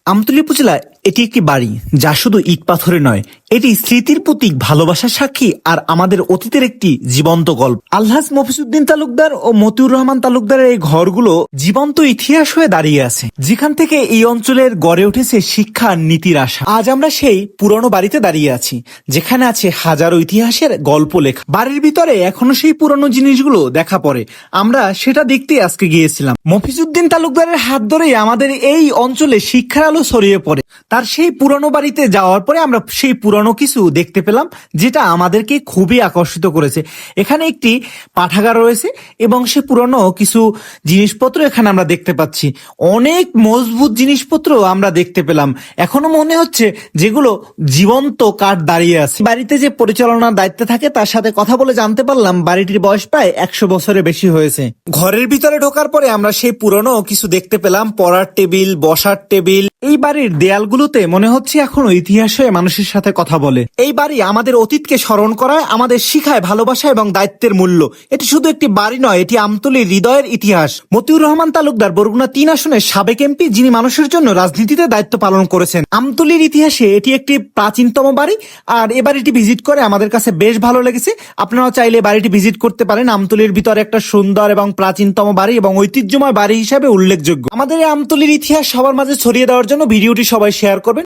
আমতলী উপজেলা এটি একটি বাড়ি যা শুধু ইট পাথরে নয়, এটি স্মৃতির প্রতীক, ভালোবাসার সাক্ষী আর আমাদের অতীতের একটি জীবন্ত গল্প। আলহাজ মফিজউদ্দিন তালুকদার ও মতিউর রহমান তালুকদারের এই ঘরগুলো জীবন্ত ইতিহাস হয়ে দাঁড়িয়ে আছে, যেখান থেকে এই অঞ্চলের গড়ে উঠেছে শিক্ষা আর নীতির আশা। আজ আমরা সেই পুরনো বাড়িতে দাঁড়িয়ে আছি, যেখানে আছে হাজারো ইতিহাসের গল্প লেখা। বাড়ির ভিতরে এখনো সেই পুরনো জিনিসগুলো দেখা পড়ে। আমরা সেটা দেখতে আজকে গিয়েছিলাম। মফিজউদ্দিন তালুকদারের হাত ধরেই আমাদের এই অঞ্চলে শিক্ষার আলো ছড়িয়ে পড়ে। তার সেই পুরনো বাড়িতে যাওয়ার পরে আমরা সেই পুরনো কিছু দেখতে পেলাম, যেটা আমাদেরকে খুবই আকর্ষিত করেছে। এখানে একটি পাঠাগার রয়েছে এবং সে পুরনো কিছু জিনিসপত্র এখানে আমরা দেখতে পাচ্ছি। অনেক মজবুত জিনিসপত্র আমরা দেখতে পেলাম, এখনো মনে হচ্ছে যেগুলো জীবন্ত কাঠ দাঁড়িয়ে আছে। বাড়িতে যে পরিচালনার দায়িত্বে থাকে তার সাথে কথা বলে জানতে পারলাম বাড়িটির বয়স প্রায় 100 বছরের বেশি হয়েছে। ঘরের ভিতরে ঢোকার পরে আমরা সেই পুরনো কিছু দেখতে পেলাম, পড়ার টেবিল, বসার টেবিল। এই বাড়ির দেয়ালগুলোতে মনে হচ্ছে এখনো ইতিহাস হয়ে মানুষের সাথে কথা বলে। এই বাড়ি আমাদের অতীতকে স্মরণ করায়, আমাদের শিখায় ভালোবাসা এবং দায়িত্বের মূল্য। এটি শুধু একটি বাড়ি নয়, এটি আমতলীর হৃদয়ের ইতিহাস। মতিউর রহমান তালুকদার বরগুনা 3 আসনের সাবেক এমপি, যিনি মানুষের জন্য রাজনীতিতে দায়িত্ব পালন করেছেন। আমতলীর ইতিহাসে এটি একটি প্রাচীনতম বাড়ি, আর এ বাড়িটি ভিজিট করে আমাদের কাছে বেশ ভালো লেগেছে। আপনারাও চাইলে বাড়িটি ভিজিট করতে পারেন। আমতলীর ভিতরে একটা সুন্দর এবং প্রাচীনতম বাড়ি এবং ঐতিহ্যময় বাড়ি হিসেবে উল্লেখযোগ্য। আমাদের এই আমতলীর ইতিহাস সবার মাঝে ছড়িয়ে দেওয়ার জন্য ভিডিওটি সবাই শেয়ার করবেন।